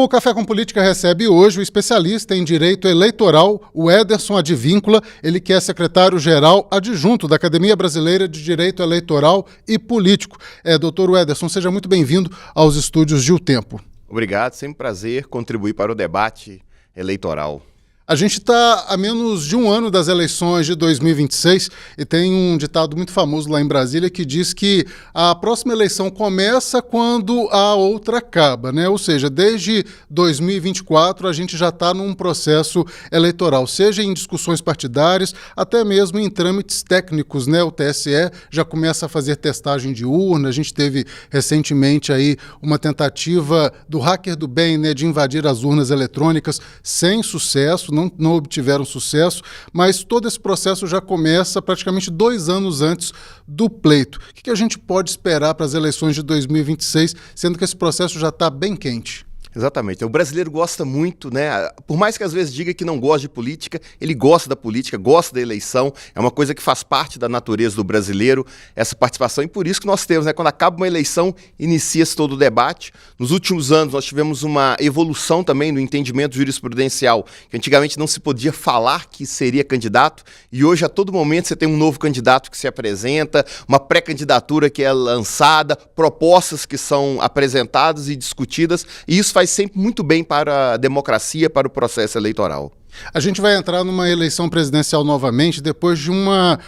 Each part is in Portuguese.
O Café com Política recebe hoje o especialista em direito eleitoral, o Ederson Advíncula, ele que é secretário-geral adjunto da Academia Brasileira de Direito Eleitoral e Político. Doutor Ederson, seja muito bem-vindo aos estúdios de O Tempo. Obrigado, sempre um prazer contribuir para o debate eleitoral. A gente está a menos de um ano das eleições de 2026 e tem um ditado muito famoso lá em Brasília que diz que a próxima eleição começa quando a outra acaba, né? Ou seja, desde 2024 a gente já está num processo eleitoral, seja em discussões partidárias, até mesmo em trâmites técnicos, né? O TSE já começa a fazer testagem de urna, a gente teve recentemente aí uma tentativa do hacker do bem, né, de invadir as urnas eletrônicas sem sucesso, não obtiveram sucesso, mas todo esse processo já começa praticamente 2 anos antes do pleito. O que a gente pode esperar para as eleições de 2026, sendo que esse processo já está bem quente? Exatamente. O brasileiro gosta muito, né? Por mais que às vezes diga que não gosta de política, ele gosta da política, gosta da eleição. É uma coisa que faz parte da natureza do brasileiro, essa participação. E por isso que nós temos, né? Quando acaba uma eleição, inicia-se todo o debate. Nos últimos anos, nós tivemos uma evolução também no entendimento jurisprudencial, que antigamente não se podia falar que seria candidato, e hoje, a todo momento, você tem um novo candidato que se apresenta, uma pré-candidatura que é lançada, propostas que são apresentadas e discutidas, e isso faz sempre muito bem para a democracia, para o processo eleitoral. A gente vai entrar numa eleição presidencial novamente depois de uma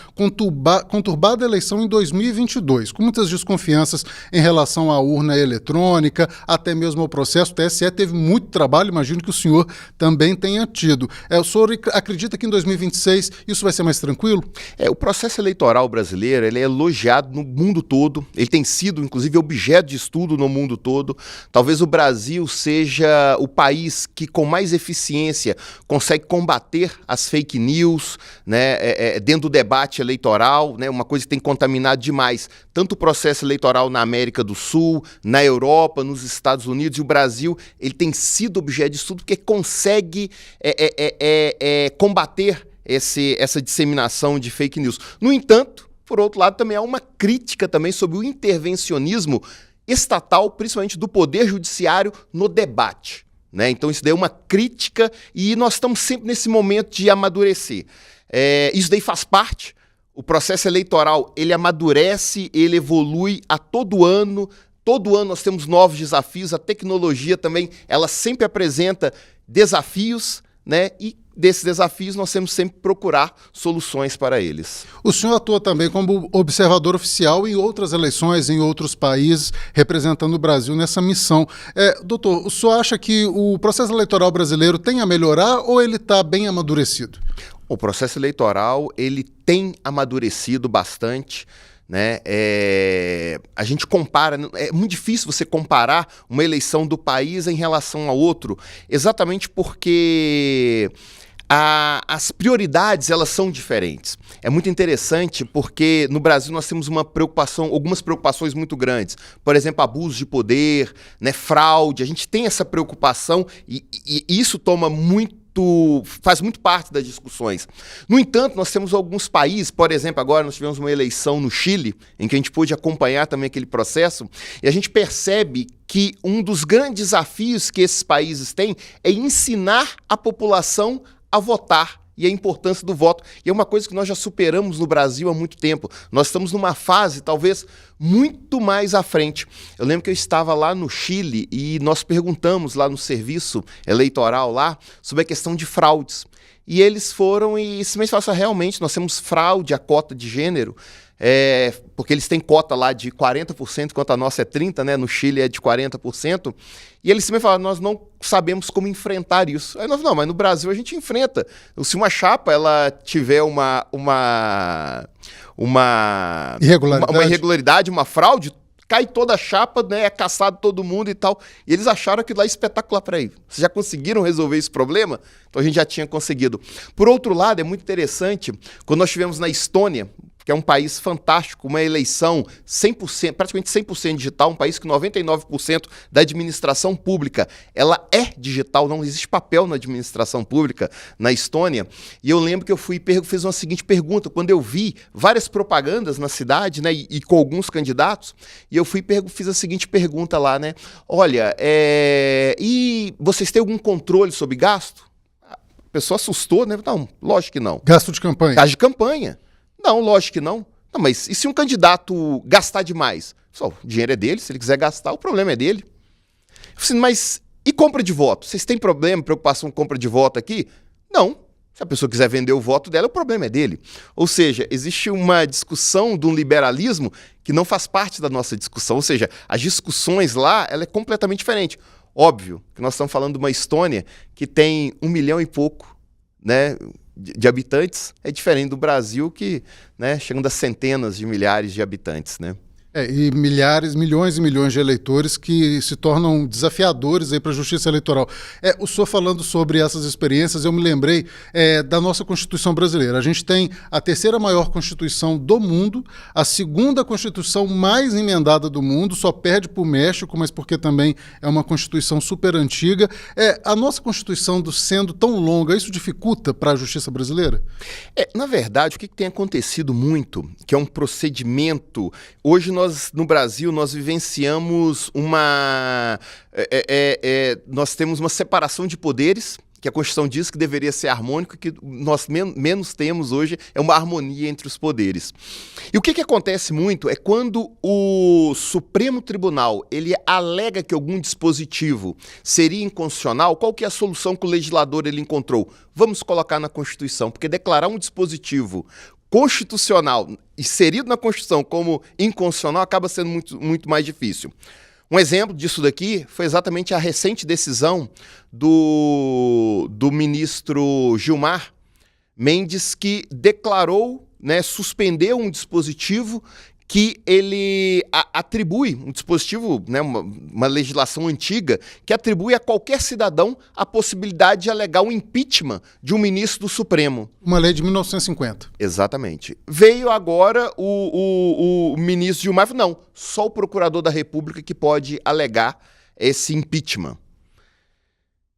conturbada eleição em 2022, com muitas desconfianças em relação à urna eletrônica, até mesmo ao processo. O TSE teve muito trabalho, imagino que o senhor também tenha tido. O senhor acredita que em 2026 isso vai ser mais tranquilo? O processo eleitoral brasileiro ele é elogiado no mundo todo, ele tem sido, inclusive, objeto de estudo no mundo todo. Talvez o Brasil seja o país que, com mais eficiência, consegue combater as fake news, né, dentro do debate eleitoral, né, uma coisa que tem contaminado demais tanto o processo eleitoral na América do Sul, na Europa, nos Estados Unidos, e o Brasil ele tem sido objeto de estudo porque consegue combater essa disseminação de fake news. No entanto, por outro lado, também há uma crítica também sobre o intervencionismo estatal, principalmente do Poder Judiciário, no debate. Né? Então isso daí é uma crítica e nós estamos sempre nesse momento de amadurecer. Isso daí faz parte, o processo eleitoral ele amadurece, ele evolui a todo ano nós temos novos desafios, a tecnologia também, ela sempre apresenta desafios, né? E desses desafios nós temos sempre que procurar soluções para eles. O senhor atua também como observador oficial em outras eleições, em outros países, representando o Brasil nessa missão. Doutor, o senhor acha que o processo eleitoral brasileiro tem a melhorar ou ele está bem amadurecido? O processo eleitoral ele tem amadurecido bastante. Né? A gente compara, é muito difícil você comparar uma eleição do país em relação a outro, exatamente porque as prioridades elas são diferentes. É muito interessante porque no Brasil nós temos algumas preocupações muito grandes. Por exemplo, abuso de poder, né, fraude, a gente tem essa preocupação e isso faz muito parte das discussões. No entanto, nós temos alguns países, por exemplo, agora nós tivemos uma eleição no Chile, em que a gente pôde acompanhar também aquele processo, e a gente percebe que um dos grandes desafios que esses países têm é ensinar a população a votar e a importância do voto. E é uma coisa que nós já superamos no Brasil há muito tempo. Nós estamos numa fase, talvez, muito mais à frente. Eu lembro que eu estava lá no Chile e nós perguntamos lá no serviço eleitoral lá sobre a questão de fraudes. E eles foram e simplesmente falaram, realmente, nós temos fraude à cota de gênero, porque eles têm cota lá de 40%, enquanto a nossa é 30%, né? No Chile é de 40%. E eles simplesmente falaram, nós não sabemos como enfrentar isso. Aí nós falamos, não, mas no Brasil a gente enfrenta. Se uma chapa ela tiver uma irregularidade, uma fraude, cai toda a chapa, né, é caçado todo mundo e tal. E eles acharam aquilo lá espetacular para aí. Vocês já conseguiram resolver esse problema? Então a gente já tinha conseguido. Por outro lado, é muito interessante, quando nós estivemos na Estônia, que é um país fantástico, uma eleição 100%, praticamente 100% digital, um país que 99% da administração pública, ela é digital, não existe papel na administração pública na Estônia. E eu lembro que eu fiz uma seguinte pergunta, quando eu vi várias propagandas na cidade, né, e com alguns candidatos, e eu fiz a seguinte pergunta lá, né, olha, e vocês têm algum controle sobre gasto? A pessoa assustou, né, não, lógico que não. Gasto de campanha. Gasto de campanha. Não, lógico que não. Não, mas e se um candidato gastar demais? Só, o dinheiro é dele, se ele quiser gastar, o problema é dele. Eu falei assim, mas e compra de voto? Vocês têm preocupação com compra de voto aqui? Não. Se a pessoa quiser vender o voto dela, o problema é dele. Ou seja, existe uma discussão de um liberalismo que não faz parte da nossa discussão. Ou seja, as discussões lá, ela é completamente diferente. Óbvio que nós estamos falando de uma Estônia que tem 1 milhão e pouco, né, de habitantes, é diferente do Brasil que, né, chegando a centenas de milhares de habitantes, né? E milhares, milhões e milhões de eleitores que se tornam desafiadores aí para a justiça eleitoral. O senhor falando sobre essas experiências, eu me lembrei da nossa Constituição brasileira. A gente tem a terceira maior Constituição do mundo, a segunda Constituição mais emendada do mundo, só perde para o México, mas porque também é uma Constituição super antiga. A nossa Constituição sendo tão longa, isso dificulta para a justiça brasileira? Na verdade, o que tem acontecido muito, que é um procedimento... Hoje no Brasil, nós vivenciamos nós temos uma separação de poderes, que a Constituição diz que deveria ser harmônico, que nós menos temos hoje é uma harmonia entre os poderes. E o que acontece muito é quando o Supremo Tribunal ele alega que algum dispositivo seria inconstitucional, qual que é a solução que o legislador ele encontrou? Vamos colocar na Constituição, porque declarar um dispositivo constitucional, inserido na Constituição como inconstitucional, acaba sendo muito, muito mais difícil. Um exemplo disso daqui foi exatamente a recente decisão do ministro Gilmar Mendes, que declarou, né, suspendeu um dispositivo que ele atribui, um dispositivo, né, uma legislação antiga, que atribui a qualquer cidadão a possibilidade de alegar um impeachment de um ministro do Supremo. Uma lei de 1950. Exatamente. Veio agora o ministro Gilmar e falou, não, só o procurador da República que pode alegar esse impeachment.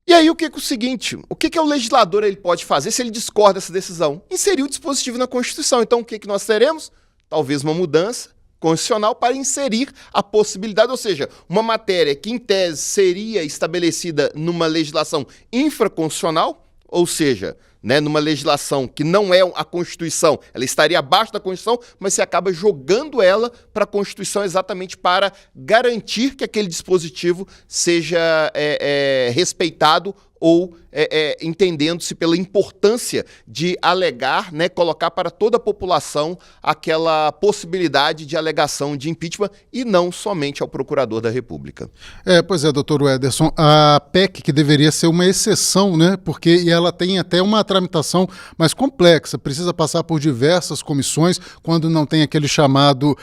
E aí o que é o seguinte, o que o legislador ele pode fazer se ele discorda dessa decisão? Inserir o dispositivo na Constituição. Então o que nós teremos? Talvez uma mudança constitucional para inserir a possibilidade, ou seja, uma matéria que em tese seria estabelecida numa legislação infraconstitucional, ou seja, né, numa legislação que não é a Constituição, ela estaria abaixo da Constituição, mas você acaba jogando ela para a Constituição exatamente para garantir que aquele dispositivo seja respeitado ou entendendo-se pela importância de alegar, né, colocar para toda a população aquela possibilidade de alegação de impeachment e não somente ao procurador da República. Pois é, doutor Wederson, a PEC que deveria ser uma exceção, né, porque ela tem até uma tramitação mais complexa, precisa passar por diversas comissões, quando não tem aquele chamado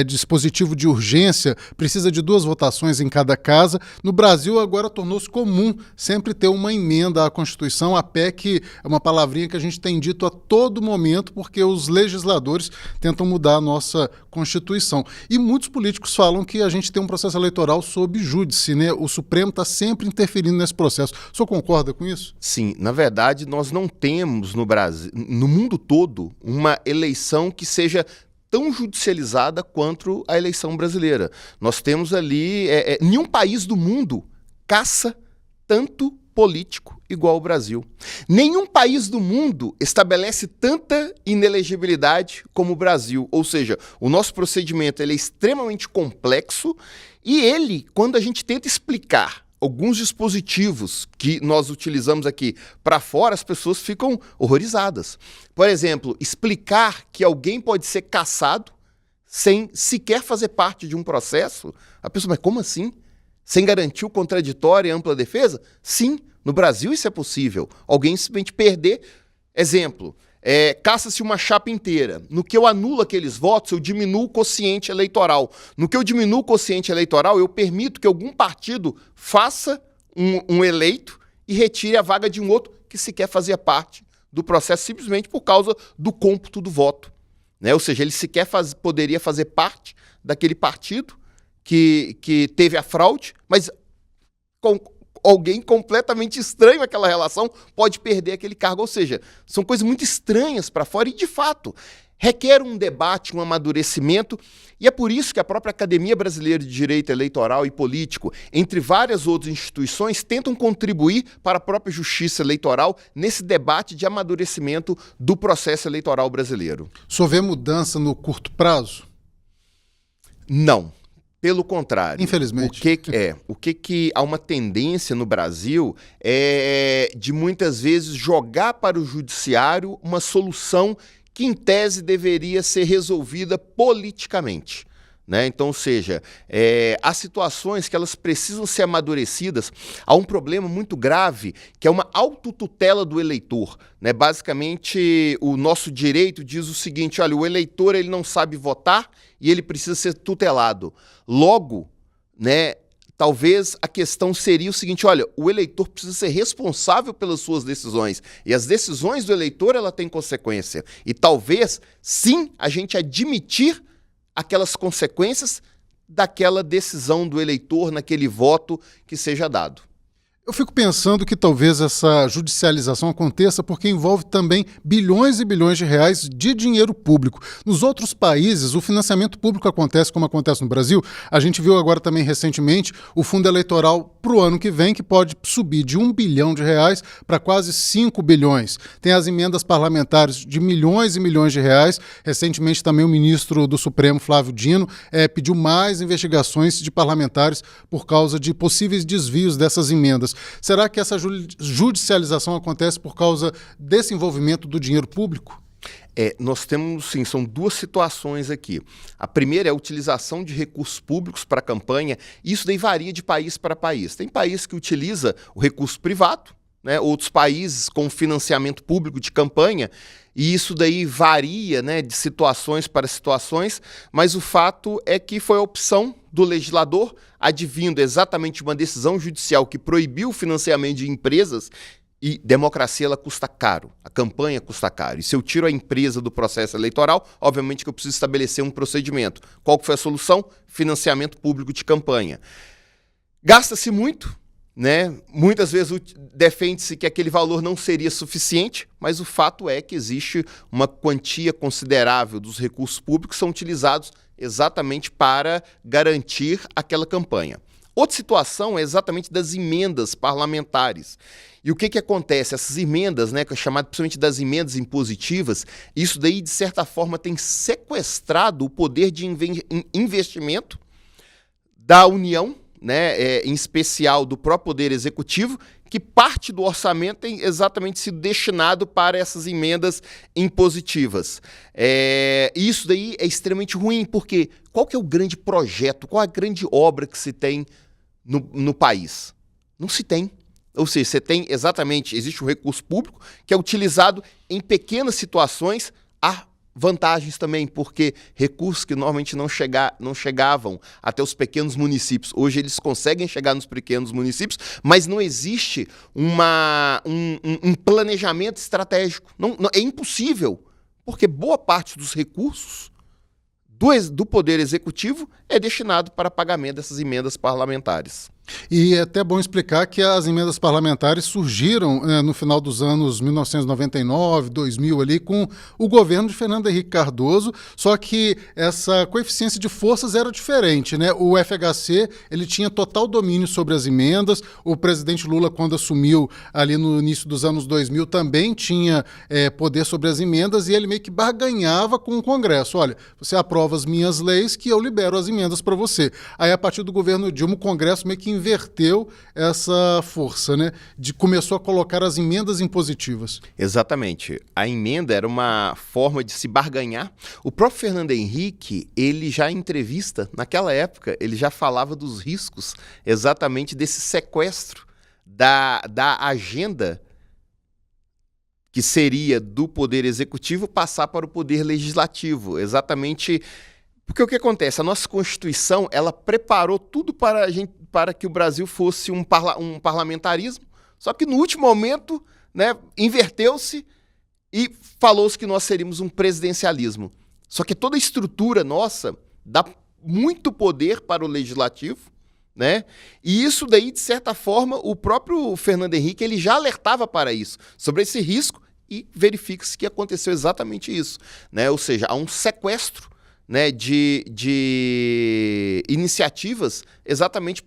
dispositivo de urgência, precisa de 2 votações em cada casa. No Brasil agora tornou-se comum sempre ter uma emenda à Constituição. A PEC é uma palavrinha que a gente tem dito a todo momento porque os legisladores tentam mudar a nossa Constituição. E muitos políticos falam que a gente tem um processo eleitoral sob júdice, né? O Supremo está sempre interferindo nesse processo. O senhor concorda com isso? Sim, na verdade nós não temos no Brasil, no mundo todo, uma eleição que seja tão judicializada quanto a eleição brasileira. Nós temos ali, nenhum país do mundo caça tanto político igual o Brasil. Nenhum país do mundo estabelece tanta inelegibilidade como o Brasil. Ou seja, o nosso procedimento ele é extremamente complexo e ele, quando a gente tenta explicar alguns dispositivos que nós utilizamos aqui para fora, as pessoas ficam horrorizadas. Por exemplo, explicar que alguém pode ser cassado sem sequer fazer parte de um processo. A pessoa, mas como assim? Sem garantir o contraditório e ampla defesa? Sim, no Brasil isso é possível. Alguém simplesmente perder. Exemplo, caça-se uma chapa inteira. No que eu anulo aqueles votos, eu diminuo o quociente eleitoral. No que eu diminuo o quociente eleitoral, eu permito que algum partido faça um eleito e retire a vaga de um outro que sequer fazia parte do processo simplesmente por causa do cômputo do voto. né? Ou seja, ele sequer poderia fazer parte daquele partido que teve a fraude, mas com alguém completamente estranho àquela relação pode perder aquele cargo. Ou seja, são coisas muito estranhas para fora e, de fato, requer um debate, um amadurecimento, e é por isso que a própria Academia Brasileira de Direito Eleitoral e Político, entre várias outras instituições, tentam contribuir para a própria justiça eleitoral nesse debate de amadurecimento do processo eleitoral brasileiro. O senhor vê mudança no curto prazo? Não. Pelo contrário. Infelizmente. O que há uma tendência no Brasil é de muitas vezes jogar para o judiciário uma solução que, em tese, deveria ser resolvida politicamente, né? Então, ou seja, há situações que elas precisam ser amadurecidas. Há um problema muito grave, que é uma autotutela do eleitor, né? Basicamente, o nosso direito diz o seguinte: olha, o eleitor ele não sabe votar e ele precisa ser tutelado. Logo, né, talvez a questão seria o seguinte: olha, o eleitor precisa ser responsável pelas suas decisões, e as decisões do eleitor ela têm consequência. E talvez, sim, a gente admitir aquelas consequências daquela decisão do eleitor naquele voto que seja dado. Eu fico pensando que talvez essa judicialização aconteça porque envolve também bilhões e bilhões de reais de dinheiro público. Nos outros países, o financiamento público acontece como acontece no Brasil. A gente viu agora também recentemente o fundo eleitoral para o ano que vem, que pode subir de 1 bilhão de reais para quase 5 bilhões. Tem as emendas parlamentares de milhões e milhões de reais. Recentemente também o ministro do Supremo, Flávio Dino, pediu mais investigações de parlamentares por causa de possíveis desvios dessas emendas. Será que essa judicialização acontece por causa desse envolvimento do dinheiro público? Nós temos, sim, são duas situações aqui. A primeira é a utilização de recursos públicos para a campanha. Isso daí varia de país para país. Tem país que utiliza o recurso privado, né? Outros países com financiamento público de campanha, e isso daí varia, né, de situações para situações, mas o fato é que foi a opção do legislador, advindo exatamente uma decisão judicial que proibiu o financiamento de empresas. E democracia, ela custa caro, a campanha custa caro. E se eu tiro a empresa do processo eleitoral, obviamente que eu preciso estabelecer um procedimento. Qual que foi a solução? Financiamento público de campanha. Gasta-se muito, né? Muitas vezes defende-se que aquele valor não seria suficiente, mas o fato é que existe uma quantia considerável dos recursos públicos que são utilizados exatamente para garantir aquela campanha. Outra situação é exatamente das emendas parlamentares. E o que acontece? Essas emendas, né, que é chamado principalmente das emendas impositivas, isso daí, de certa forma, tem sequestrado o poder de investimento da União, né, em especial do próprio Poder Executivo, que parte do orçamento tem exatamente sido destinado para essas emendas impositivas. Isso daí é extremamente ruim, porque qual que é o grande projeto, qual a grande obra que se tem no país? Não se tem. Ou seja, você tem exatamente, existe um recurso público que é utilizado em pequenas situações. Há vantagens também, porque recursos que normalmente não chegavam até os pequenos municípios, hoje eles conseguem chegar nos pequenos municípios, mas não existe um planejamento estratégico. É impossível, porque boa parte dos recursos do Poder Executivo é destinado para pagamento dessas emendas parlamentares. E é até bom explicar que as emendas parlamentares surgiram no final dos anos 1999, 2000, ali, com o governo de Fernando Henrique Cardoso, só que essa coeficiência de forças era diferente, né? O FHC ele tinha total domínio sobre as emendas, o presidente Lula, quando assumiu ali no início dos anos 2000, também tinha poder sobre as emendas, e ele meio que barganhava com o Congresso. Olha, você aprova as minhas leis que eu libero as emendas para você. Aí, a partir do governo Dilma, o Congresso meio que inverteu essa força, né? Começou a colocar as emendas impositivas. Exatamente. A emenda era uma forma de se barganhar. O próprio Fernando Henrique, ele já em entrevista, naquela época, ele já falava dos riscos exatamente desse sequestro da agenda que seria do Poder Executivo passar para o Poder Legislativo. Exatamente. Porque o que acontece? A nossa Constituição, ela preparou tudo para que o Brasil fosse um parlamentarismo, só que no último momento, né, inverteu-se e falou-se que nós seríamos um presidencialismo. Só que toda a estrutura nossa dá muito poder para o legislativo, né? E isso daí, de certa forma, o próprio Fernando Henrique ele já alertava para isso, sobre esse risco, e verifica-se que aconteceu exatamente isso, né? Ou seja, há um sequestro, né, de iniciativas exatamente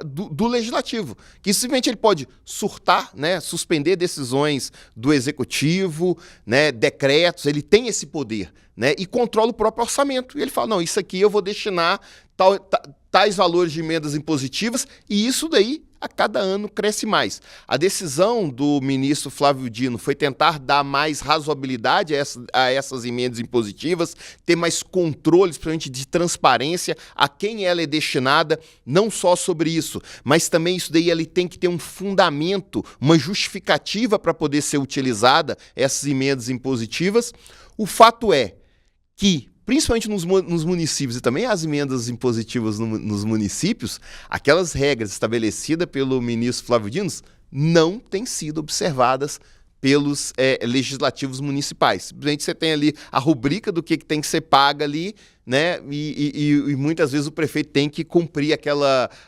do legislativo, que simplesmente ele pode surtar, né, suspender decisões do executivo, né, decretos, ele tem esse poder, né, e controla o próprio orçamento. E ele fala, não, isso aqui eu vou destinar tais valores de emendas impositivas, e isso daí a cada ano cresce mais. A decisão do ministro Flávio Dino foi tentar dar mais razoabilidade a essas emendas impositivas, ter mais controles, principalmente de transparência, a quem ela é destinada, não só sobre isso, mas também isso daí ele tem que ter um fundamento, uma justificativa para poder ser utilizada, essas emendas impositivas. O fato é que, principalmente nos municípios e também as emendas impositivas nos municípios, aquelas regras estabelecidas pelo ministro Flávio Dino não têm sido observadas pelos legislativos municipais. Simplesmente você tem ali a rubrica do que tem que ser paga ali, né? E muitas vezes o prefeito tem que cumprir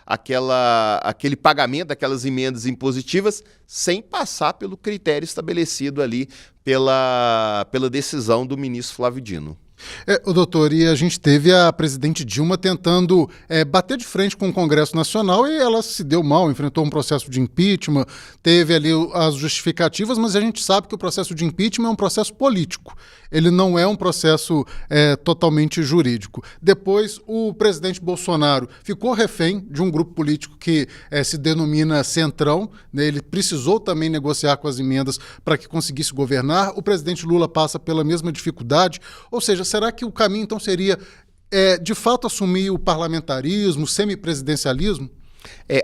aquele pagamento daquelas emendas impositivas sem passar pelo critério estabelecido ali pela decisão do ministro Flávio Dino. Doutor, e a gente teve a presidente Dilma tentando bater de frente com o Congresso Nacional e ela se deu mal, enfrentou um processo de impeachment, teve ali as justificativas, mas a gente sabe que o processo de impeachment é um processo político, ele não é um processo totalmente jurídico. Depois, o presidente Bolsonaro ficou refém de um grupo político que se denomina Centrão, né? Ele precisou também negociar com as emendas para que conseguisse governar. O presidente Lula passa pela mesma dificuldade, ou seja, será que o caminho, então, seria, de fato, assumir o parlamentarismo, o semipresidencialismo?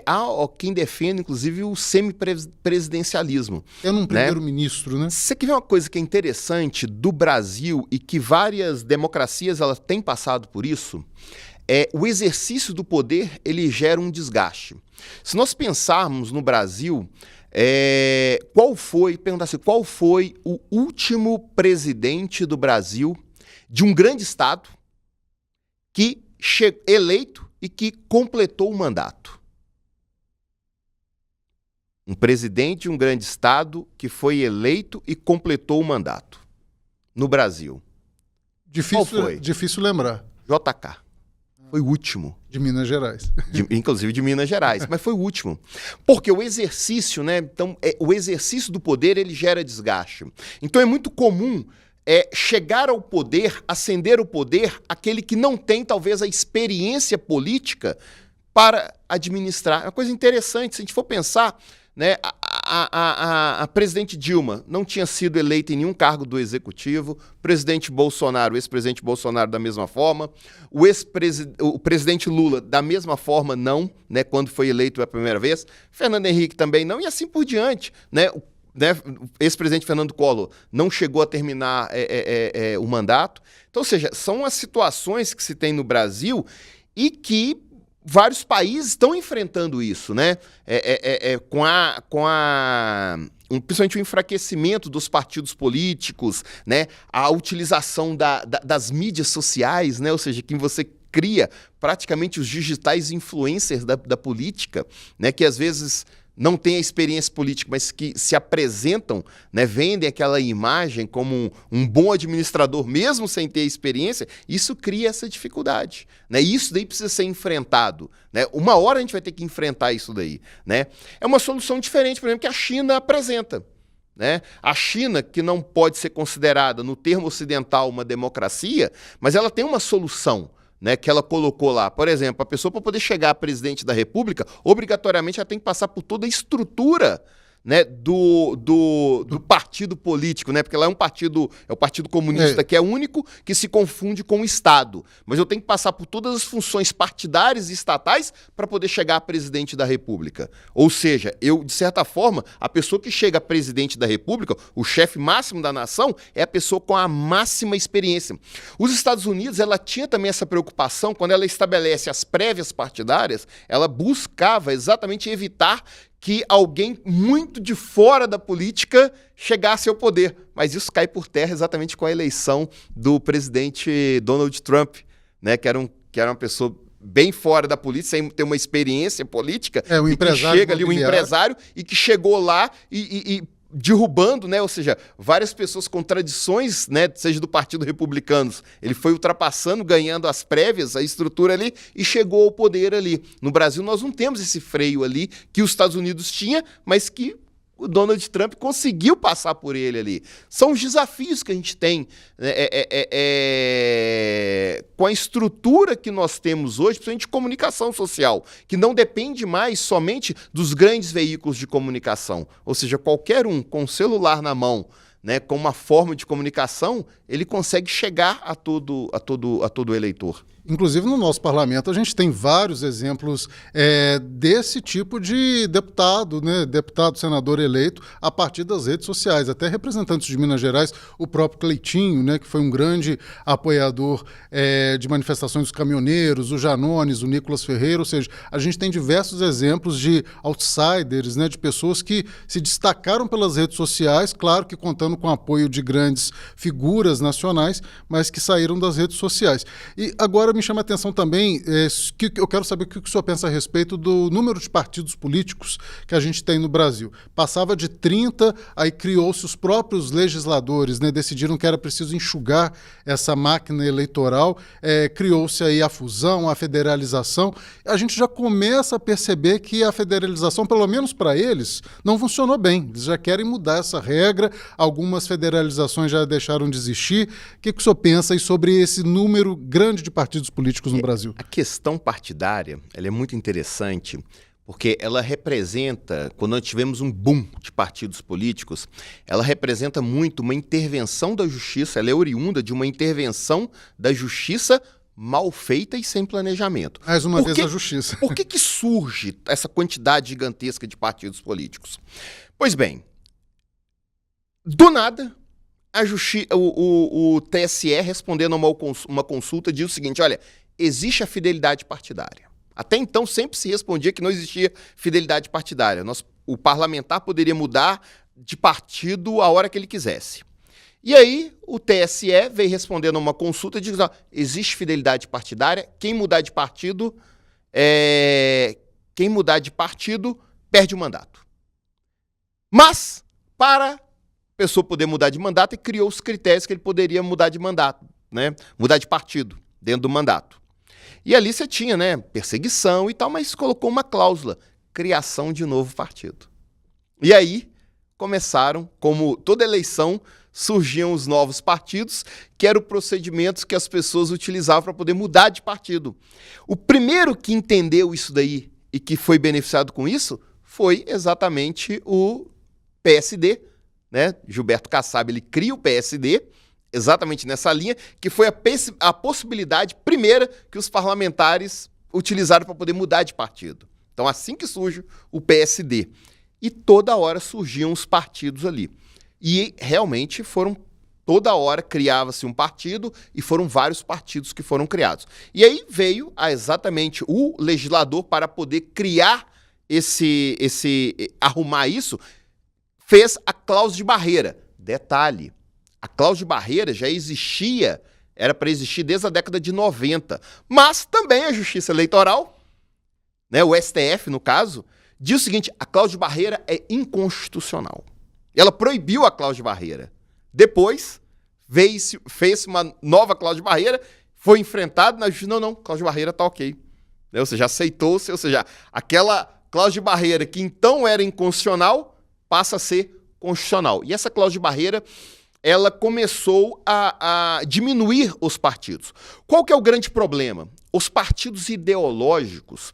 Há quem defende, inclusive, o semipresidencialismo. Um primeiro-ministro, né? Você quer ver uma coisa que é interessante do Brasil e que várias democracias elas têm passado por isso? O exercício do poder, ele gera um desgaste. Se nós pensarmos no Brasil, qual foi o último presidente do Brasil de um grande estado que eleito e que completou o mandato? Um presidente de um grande estado que foi eleito e completou o mandato no Brasil. Difícil lembrar. JK. Foi o último. De Minas Gerais. Inclusive de Minas Gerais, mas foi o último. Porque o exercício, né? Então, o exercício do poder, ele gera desgaste. Então é muito comum chegar ao poder, ascender o poder, aquele que não tem, talvez, a experiência política para administrar. É uma coisa interessante, se a gente for pensar, né, a presidente Dilma não tinha sido eleita em nenhum cargo do executivo, o ex-presidente Bolsonaro da mesma forma, o presidente Lula da mesma forma não, né, quando foi eleito pela primeira vez, Fernando Henrique também não, e assim por diante, né? O ex-presidente Fernando Collor não chegou a terminar o mandato. Então, ou seja, são as situações que se tem no Brasil e que vários países estão enfrentando isso, né? Principalmente o enfraquecimento dos partidos políticos, né? A utilização das mídias sociais, né? Ou seja, que você cria praticamente os digitais influencers da política, né? Que às vezes não têm a experiência política, mas que se apresentam, né, vendem aquela imagem como um bom administrador, mesmo sem ter experiência. Isso cria essa dificuldade, né? E isso daí precisa ser enfrentado, né? Uma hora a gente vai ter que enfrentar isso daí, né? É uma solução diferente, por exemplo, que a China apresenta, né? A China, que não pode ser considerada, no termo ocidental, uma democracia, mas ela tem uma solução, né, que ela colocou lá. Por exemplo, a pessoa, para poder chegar a presidente da República, obrigatoriamente ela tem que passar por toda a estrutura, né, do partido político, né, porque lá é o Partido Comunista, que é único, que se confunde com o Estado. Mas eu tenho que passar por todas as funções partidárias e estatais para poder chegar a presidente da República. Ou seja, de certa forma, a pessoa que chega a presidente da República, o chefe máximo da nação, é a pessoa com a máxima experiência. Os Estados Unidos, ela tinha também essa preocupação, quando ela estabelece as prévias partidárias, ela buscava exatamente evitar que alguém muito de fora da política chegasse ao poder. Mas isso cai por terra exatamente com a eleição do presidente Donald Trump, né, que era uma pessoa bem fora da política, sem ter uma experiência política, um e empresário que chega ali, um empresário, e que chegou lá e derrubando, né? Ou seja, várias pessoas com tradições, né? Seja do Partido Republicano, ele foi ultrapassando, ganhando as prévias, a estrutura ali, e chegou ao poder ali. No Brasil, nós não temos esse freio ali que os Estados Unidos tinha, mas que o Donald Trump conseguiu passar por ele ali. São os desafios que a gente tem, né, com a estrutura que nós temos hoje, principalmente de comunicação social, que não depende mais somente dos grandes veículos de comunicação. Ou seja, qualquer um com o celular na mão, né, com uma forma de comunicação, ele consegue chegar a todo eleitor. Inclusive, no nosso parlamento, a gente tem vários exemplos desse tipo de deputado, né, deputado, senador eleito a partir das redes sociais. Até representantes de Minas Gerais, o próprio Cleitinho, né, que foi um grande apoiador de manifestações dos caminhoneiros, o Janones, o Nicolas Ferreira. Ou seja, a gente tem diversos exemplos de outsiders, né, de pessoas que se destacaram pelas redes sociais, claro que contando com o apoio de grandes figuras nacionais, mas que saíram das redes sociais. E agora me chama a atenção também, que eu quero saber o que o senhor pensa a respeito do número de partidos políticos que a gente tem no Brasil. Passava de 30, aí criou-se os próprios legisladores, né, decidiram que era preciso enxugar essa máquina eleitoral, criou-se aí a fusão, a federalização. A gente já começa a perceber que a federalização, pelo menos para eles, não funcionou bem. Eles já querem mudar essa regra, algumas federalizações já deixaram de existir. O que o senhor pensa aí sobre esse número grande de partidos políticos no Brasil? A questão partidária, ela é muito interessante, porque ela representa, quando nós tivemos um boom de partidos políticos, ela representa muito uma intervenção da justiça, ela é oriunda de uma intervenção da justiça mal feita e sem planejamento. Mais uma vez a justiça. Por que surge essa quantidade gigantesca de partidos políticos? Pois bem, do nada, o TSE, respondendo a uma consulta, diz o seguinte: olha, existe a fidelidade partidária. Até então sempre se respondia que não existia fidelidade partidária. O parlamentar poderia mudar de partido a hora que ele quisesse. E aí o TSE veio respondendo a uma consulta e diz: existe fidelidade partidária, quem mudar de partido perde o mandato. Mas, para pessoa poder mudar de mandato, e criou os critérios que ele poderia mudar de mandato, né? Mudar de partido dentro do mandato. E ali você tinha, né, perseguição e tal, mas colocou uma cláusula: criação de novo partido. E aí começaram, como toda eleição, surgiam os novos partidos, que eram procedimentos que as pessoas utilizavam para poder mudar de partido. O primeiro que entendeu isso daí e que foi beneficiado com isso foi exatamente o PSD, né? Gilberto Kassab, ele cria o PSD exatamente nessa linha, que foi a possibilidade primeira que os parlamentares utilizaram para poder mudar de partido. Então, assim que surge o PSD. E toda hora surgiam os partidos ali. E realmente toda hora criava-se um partido e foram vários partidos que foram criados. E aí veio exatamente o legislador para poder criar arrumar isso, fez a cláusula de barreira. Detalhe, a cláusula de barreira já existia, era para existir desde a década de 90, mas também a Justiça Eleitoral, né, o STF no caso, diz o seguinte: a cláusula de barreira é inconstitucional. Ela proibiu a cláusula de barreira. Depois, fez uma nova cláusula de barreira, foi enfrentado na justiça: não, cláusula de barreira está ok. Ou seja, aceitou-se, ou seja, aquela cláusula de barreira que então era inconstitucional, passa a ser constitucional. E essa cláusula de barreira, ela começou a diminuir os partidos. Qual que é o grande problema? Os partidos ideológicos,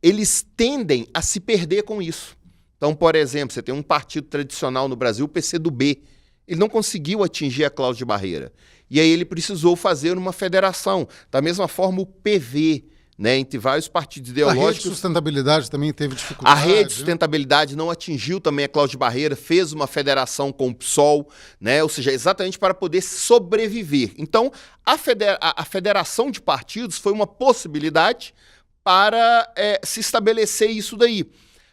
eles tendem a se perder com isso. Então, por exemplo, você tem um partido tradicional no Brasil, o PCdoB. Ele não conseguiu atingir a cláusula de barreira. E aí ele precisou fazer uma federação. Da mesma forma, o PV, né, entre vários partidos ideológicos. A rede de sustentabilidade também teve dificuldade. A rede de sustentabilidade não atingiu também a cláusula de barreira, fez uma federação com o PSOL, né, ou seja, exatamente para poder sobreviver. Então, a federação de partidos foi uma possibilidade para se estabelecer isso daí.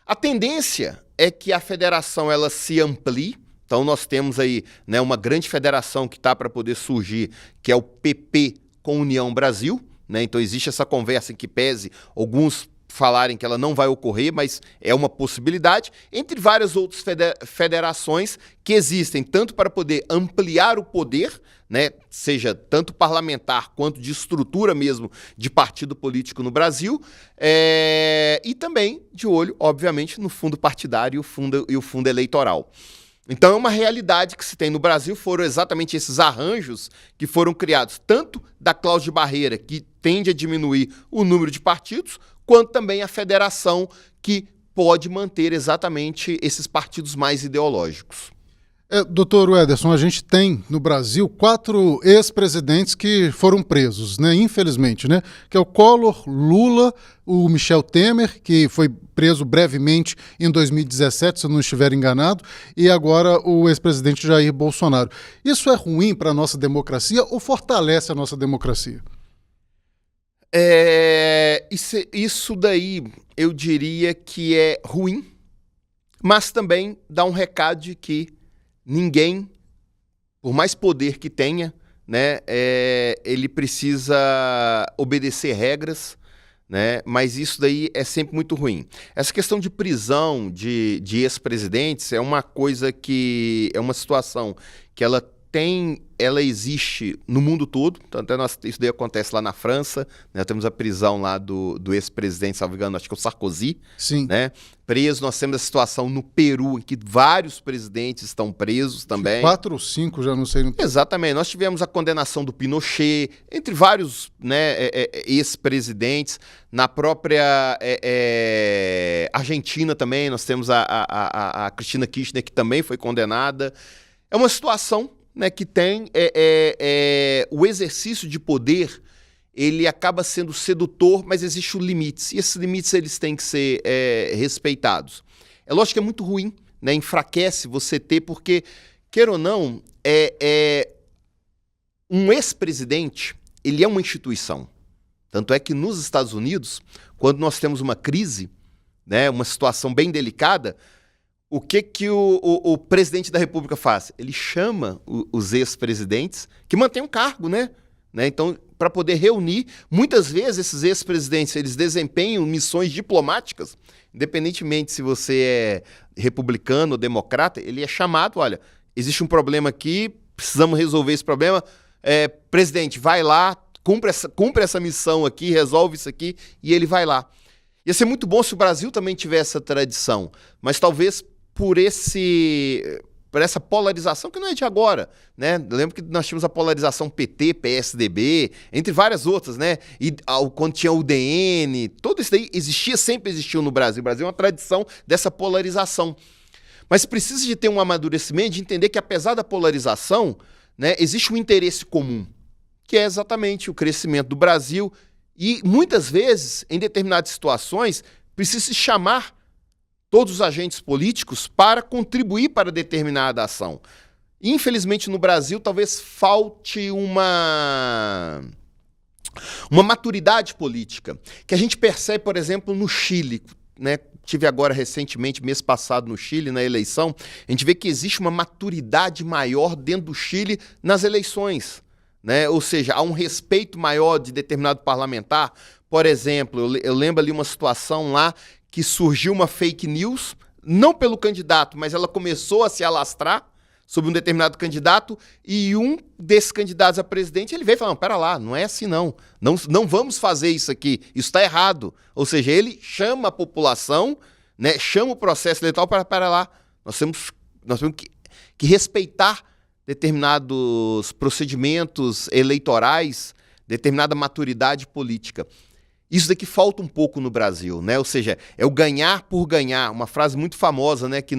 A tendência é que a federação ela se amplie. Então nós temos aí, né, uma grande federação que está para poder surgir, que é o PP com União Brasil, né? Então existe essa conversa em que pese alguns falarem que ela não vai ocorrer, mas é uma possibilidade, entre várias outras federações que existem, tanto para poder ampliar o poder, né, seja tanto parlamentar quanto de estrutura mesmo de partido político no Brasil, e também de olho, obviamente, no fundo partidário e o fundo eleitoral. Então é uma realidade que se tem no Brasil, foram exatamente esses arranjos que foram criados, tanto da cláusula de barreira, que tende a diminuir o número de partidos, quanto também a federação, que pode manter exatamente esses partidos mais ideológicos. Doutor Ederson, a gente tem no Brasil 4 ex-presidentes que foram presos, né? Infelizmente, né? Que é o Collor, Lula, o Michel Temer, que foi preso brevemente em 2017, se eu não estiver enganado, e agora o ex-presidente Jair Bolsonaro. Isso é ruim para a nossa democracia ou fortalece a nossa democracia? Isso daí eu diria que é ruim, mas também dá um recado de que ninguém, por mais poder que tenha, né, ele precisa obedecer regras, né, mas isso daí é sempre muito ruim. Essa questão de prisão de ex-presidentes é uma coisa que é uma situação que ela existe no mundo todo, até isso daí acontece lá na França, né, temos a prisão lá do ex-presidente, salvo engano, acho que é o Sarkozy, sim, né, preso. Nós temos a situação no Peru, em que vários presidentes estão presos também. 4 ou 5, já não sei. Exatamente, nós tivemos a condenação do Pinochet, entre vários, né, ex-presidentes. Na própria Argentina também, nós temos a Cristina Kirchner, que também foi condenada. É uma situação, né, que tem o exercício de poder, ele acaba sendo sedutor, mas existem limites, e esses limites eles têm que ser respeitados. É lógico que é muito ruim, né, enfraquece você ter, porque, queira ou não, um ex-presidente, ele é uma instituição. Tanto é que nos Estados Unidos, quando nós temos uma crise, né, uma situação bem delicada, o que o presidente da República faz? Ele chama os ex-presidentes que mantêm um cargo, né? Então, para poder reunir, muitas vezes esses ex-presidentes eles desempenham missões diplomáticas, independentemente se você é republicano ou democrata, ele é chamado, olha, existe um problema aqui, precisamos resolver esse problema, presidente, vai lá, cumpre essa missão aqui, resolve isso aqui, e ele vai lá. Ia ser muito bom se o Brasil também tivesse essa tradição, mas talvez por essa polarização que não é de agora, né? Eu lembro que nós tínhamos a polarização PT, PSDB, entre várias outras, né? E quando tinha o UDN, tudo isso daí sempre existiu no Brasil. O Brasil é uma tradição dessa polarização. Mas precisa de ter um amadurecimento, de entender que apesar da polarização, né, existe um interesse comum, que é exatamente o crescimento do Brasil. E muitas vezes, em determinadas situações, precisa se chamar todos os agentes políticos para contribuir para determinada ação. Infelizmente, no Brasil, talvez falte uma maturidade política, que a gente percebe, por exemplo, no Chile, né? Tive agora recentemente, mês passado, no Chile, na eleição, a gente vê que existe uma maturidade maior dentro do Chile nas eleições, né? Ou seja, há um respeito maior de determinado parlamentar. Por exemplo, eu lembro ali uma situação lá que surgiu uma fake news, não pelo candidato, mas ela começou a se alastrar sobre um determinado candidato, e um desses candidatos a presidente, ele veio e falou, pera lá, não é assim não vamos fazer isso aqui, isso está errado. Ou seja, ele chama a população, né, chama o processo eleitoral para lá, nós temos que respeitar determinados procedimentos eleitorais, determinada maturidade política. Isso daqui falta um pouco no Brasil, né? Ou seja, é o ganhar por ganhar, uma frase muito famosa, né? Que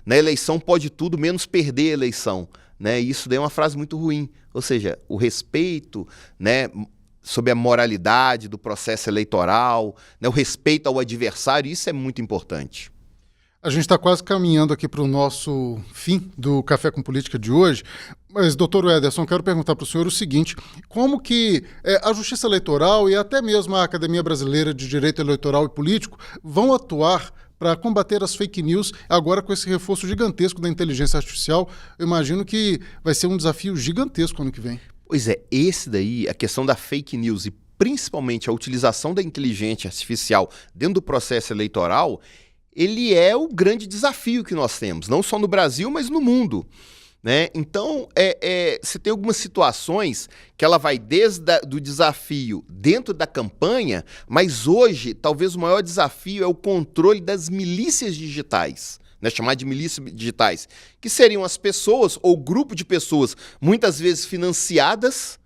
na eleição pode tudo menos perder a eleição, né? E isso daí é uma frase muito ruim. Ou seja, o respeito, né, sobre a moralidade do processo eleitoral, né, o respeito ao adversário, isso é muito importante. A gente está quase caminhando aqui para o nosso fim do Café com Política de hoje, mas, doutor Ederson, quero perguntar para o senhor o seguinte, como que a Justiça Eleitoral e até mesmo a Academia Brasileira de Direito Eleitoral e Político vão atuar para combater as fake news. Agora, com esse reforço gigantesco da inteligência artificial, eu imagino que vai ser um desafio gigantesco ano que vem. Pois é, esse daí, a questão da fake news e principalmente a utilização da inteligência artificial dentro do processo eleitoral, ele é o grande desafio que nós temos, não só no Brasil, mas no mundo. Né? Então, você tem algumas situações que ela vai desde do desafio dentro da campanha, mas hoje, talvez o maior desafio é o controle das milícias digitais, né? Chamar de milícias digitais, que seriam as pessoas ou grupo de pessoas, muitas vezes financiadas,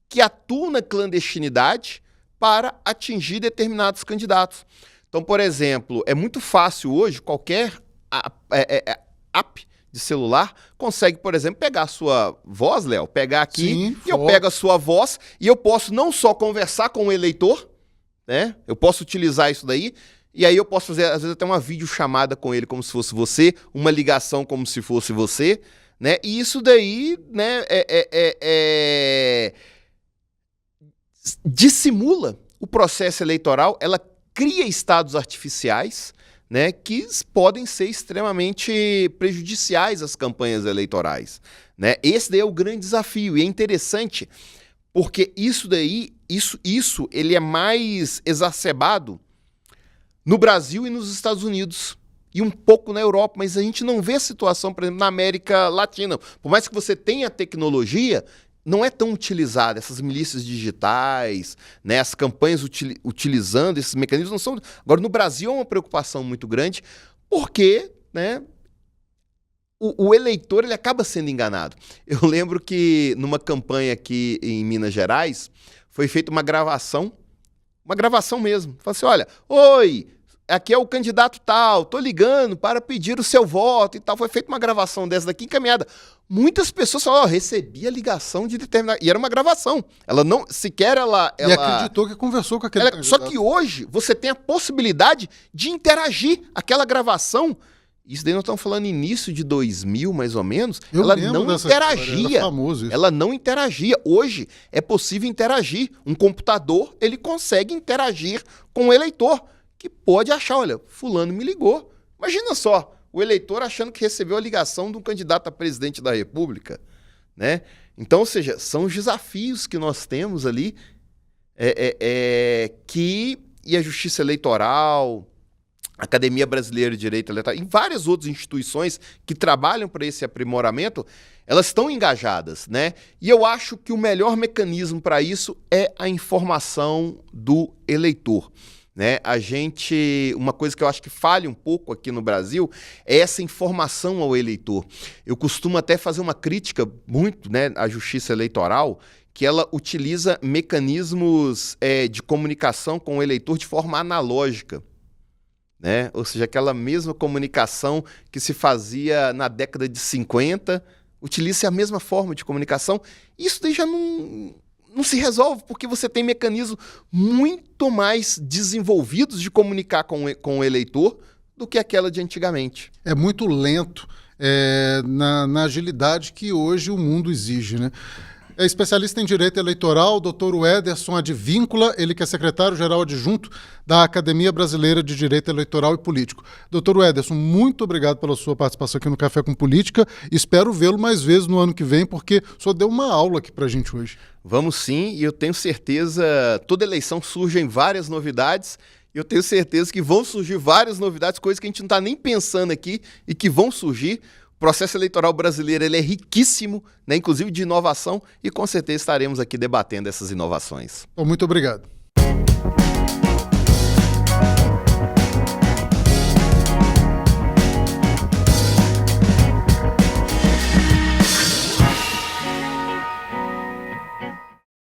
que atuam na clandestinidade para atingir determinados candidatos. Então, por exemplo, é muito fácil hoje, qualquer app de celular consegue, por exemplo, pegar a sua voz, Léo, pegar aqui, sim, e eu pego a sua voz e eu posso não só conversar com o eleitor, né? Eu posso utilizar isso daí, e aí eu posso fazer, às vezes, até uma videochamada com ele como se fosse você, uma ligação como se fosse você, né? E isso daí, né, dissimula o processo eleitoral, ela cria estados artificiais, né, que podem ser extremamente prejudiciais às campanhas eleitorais. Né? Esse daí é o grande desafio, e é interessante porque isso ele é mais exacerbado no Brasil e nos Estados Unidos, e um pouco na Europa, mas a gente não vê a situação, por exemplo, na América Latina. Por mais que você tenha tecnologia, não é tão utilizada, essas milícias digitais, né, as campanhas utilizando esses mecanismos não são... Agora, no Brasil é uma preocupação muito grande, porque, né, o eleitor ele acaba sendo enganado. Eu lembro que numa campanha aqui em Minas Gerais, foi feita uma gravação mesmo. Falei assim, olha, oi, aqui é o candidato tal, tô ligando para pedir o seu voto e tal. Foi feita uma gravação dessa daqui encaminhada. Muitas pessoas falaram, recebi a ligação de determinada... E era uma gravação. Ela não... Sequer ela... E acreditou que conversou com aquele candidato. Só que hoje você tem a possibilidade de interagir. Aquela gravação... Isso daí nós estamos falando início de 2000, mais ou menos. Ela não interagia. Era famoso isso. Ela não interagia. Hoje é possível interagir. Um computador, ele consegue interagir com o eleitor, que pode achar, olha, fulano me ligou. Imagina só, o eleitor achando que recebeu a ligação de um candidato a presidente da República, né? Então, ou seja, são os desafios que nós temos ali, e a Justiça Eleitoral, a Academia Brasileira de Direito Eleitoral, e várias outras instituições que trabalham para esse aprimoramento, elas estão engajadas, né? E eu acho que o melhor mecanismo para isso é a informação do eleitor. Né? Uma coisa que eu acho que falha um pouco aqui no Brasil é essa informação ao eleitor. Eu costumo até fazer uma crítica muito, né, à Justiça Eleitoral, que ela utiliza mecanismos de comunicação com o eleitor de forma analógica. Né? Ou seja, aquela mesma comunicação que se fazia na década de 50, utiliza a mesma forma de comunicação. Isso daí já não se resolve, porque você tem mecanismos muito mais desenvolvidos de comunicar com o eleitor do que aquela de antigamente. É muito lento na agilidade que hoje o mundo exige, né? É especialista em direito eleitoral, Dr. Ederson Advíncula, ele que é secretário-geral adjunto da Academia Brasileira de Direito Eleitoral e Político. Dr. Ederson, muito obrigado pela sua participação aqui no Café com Política. Espero vê-lo mais vezes no ano que vem, porque o senhor deu uma aula aqui pra gente hoje. Vamos sim, e eu tenho certeza, toda eleição surgem várias novidades, e eu tenho certeza que vão surgir várias novidades, coisas que a gente não está nem pensando aqui e que vão surgir. O processo eleitoral brasileiro ele é riquíssimo, né, inclusive de inovação, e com certeza estaremos aqui debatendo essas inovações. Muito obrigado.